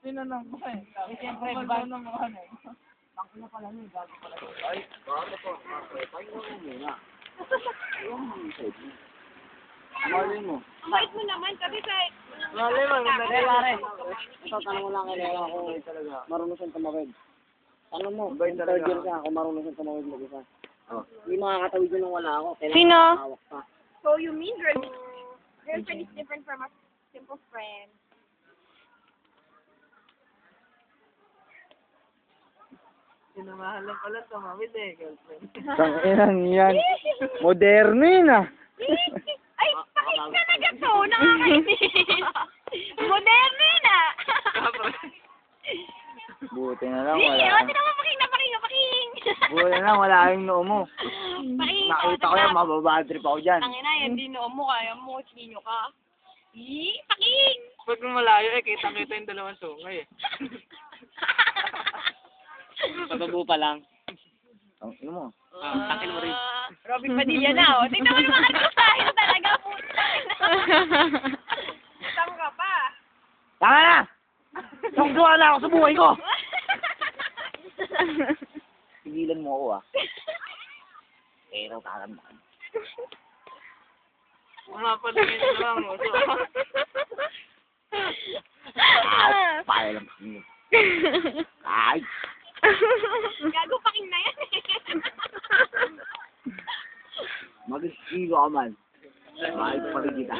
Sino nang ba eh? Siyempre, ba nang mga ano? Tangkina pala niya, gago pala. Ay, bakit po? Pahinga mo muna. Malay mo. Wait mo naman kasi sa... Malay mo, Pare, ito tanong mo lang kailangan ako marunong siyang tumawid. Tanong mo, third year ka ako marunong siyang tumawid mag-isa. Hindi makakatawid yun nung wala ako. Sino? Hawak pa. So you mean girlfriend is different from a simple friend? Sinamahalan pala tumawid eh, girlfriend. Tanginang yan. Moderno yun ah. Ay, pakinggan na gato! Nakakainis! Moderno yun ah! Buti na lang Hindi, wala. hindi naman paking! Buti na lang wala yung noo mo. Paking! Nakita ko yan, mababadrip ako dyan. Tangina, yan din noo mo, kaya mo, sinyo ka. Paking! Pag malayo eh, kitang-kita yung dalawang sungay eh. Pababo pa lang. Ang ino mo. Tangin mo rin. Robin Padilla na, oh. Tingnan mo yung mga arkosahin talaga, puta. Tama ka pa. Tama na! Tungguan na ako sa buhay ko! Pigilan mo ako ah. Pero tatandaan. Mga palingin na lang, no? Pala lang kami. Ay! Gago paking na yan eh. Mag-istigo ka man. Mahal pa rin kita.